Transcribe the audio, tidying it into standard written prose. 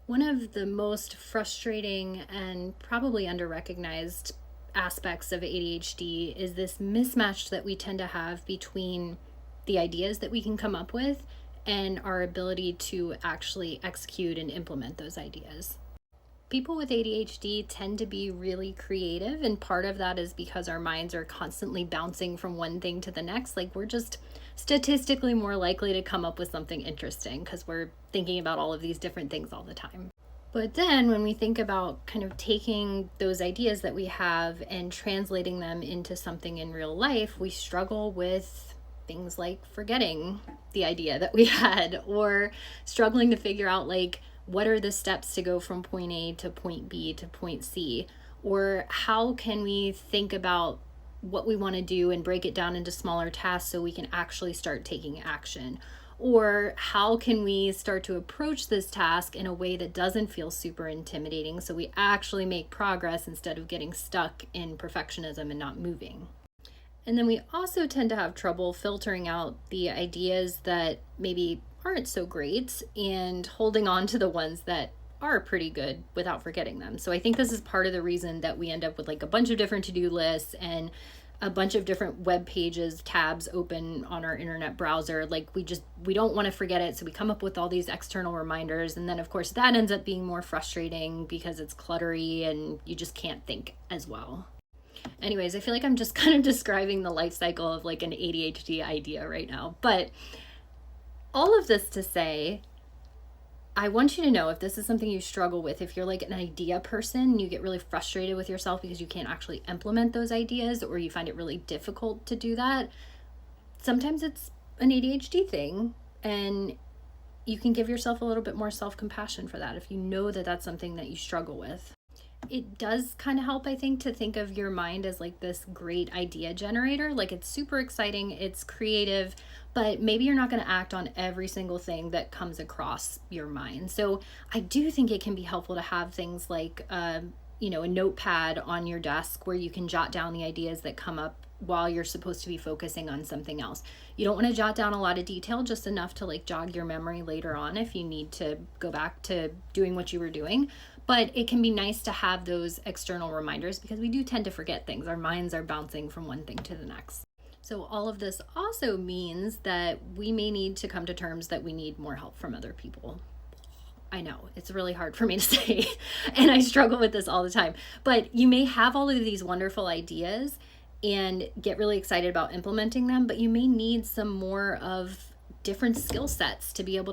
One of the most frustrating and probably underrecognized aspects of ADHD is this mismatch that we tend to have between the ideas that we can come up with and our ability to actually execute and implement those ideas. People with ADHD tend to be really creative, and part of that is because our minds are constantly bouncing from one thing to the next. Like, we're just statistically more likely to come up with something interesting because we're thinking about all of these different things all the time. But then when we think about kind of taking those ideas that we have and translating them into something in real life, we struggle with things like forgetting the idea that we had, or struggling to figure out, like, what are the steps to go from point A to point B to point C, or how can we think about what we want to do and break it down into smaller tasks so we can actually start taking action, or how can we start to approach this task in a way that doesn't feel super intimidating so we actually make progress instead of getting stuck in perfectionism and not moving. And then we also tend to have trouble filtering out the ideas that maybe aren't so great and holding on to the ones that are pretty good without forgetting them. So I think this is part of the reason that we end up with like a bunch of different to-do lists and a bunch of different web pages, tabs open on our internet browser. Like, we don't want to forget it, so we come up with all these external reminders, and then of course that ends up being more frustrating because it's cluttery and you just can't think as well. Anyways, I feel like I'm just kind of describing the life cycle of like an ADHD idea right now. But all of this to say, I want you to know, if this is something you struggle with, if you're like an idea person, you get really frustrated with yourself because you can't actually implement those ideas, or you find it really difficult to do that, sometimes it's an ADHD thing, and you can give yourself a little bit more self-compassion for that if you know that that's something that you struggle with. It does kind of help, I think, to think of your mind as like this great idea generator. Like, it's super exciting, it's creative, but maybe you're not going to act on every single thing that comes across your mind. So I do think it can be helpful to have things like, a notepad on your desk where you can jot down the ideas that come up while you're supposed to be focusing on something else. You don't want to jot down a lot of detail, just enough to like jog your memory later on if you need to go back to doing what you were doing. But it can be nice to have those external reminders because we do tend to forget things. Our minds are bouncing from one thing to the next. So all of this also means that we may need to come to terms that we need more help from other people. I know it's really hard for me to say, and I struggle with this all the time. But you may have all of these wonderful ideas and get really excited about implementing them, but you may need some more of different skill sets to be able to